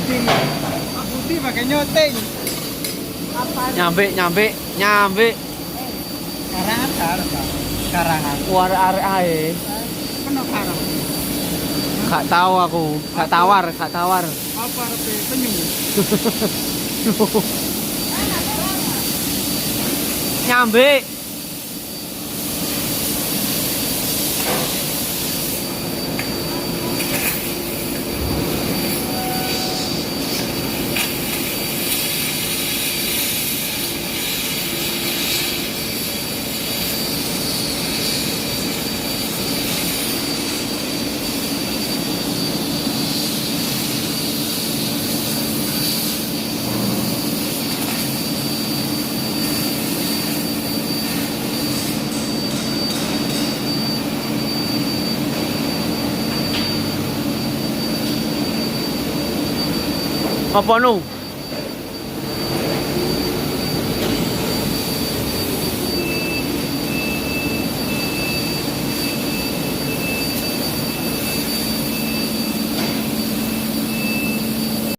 puding. Pak Budi pakai nyoteng. Apa? Nyambe. Karangan kan? Karangan. War are ae. Kena karang. Gak tahu aku, gak tawar. Apa arep penyu? Nyambe. Apa nu?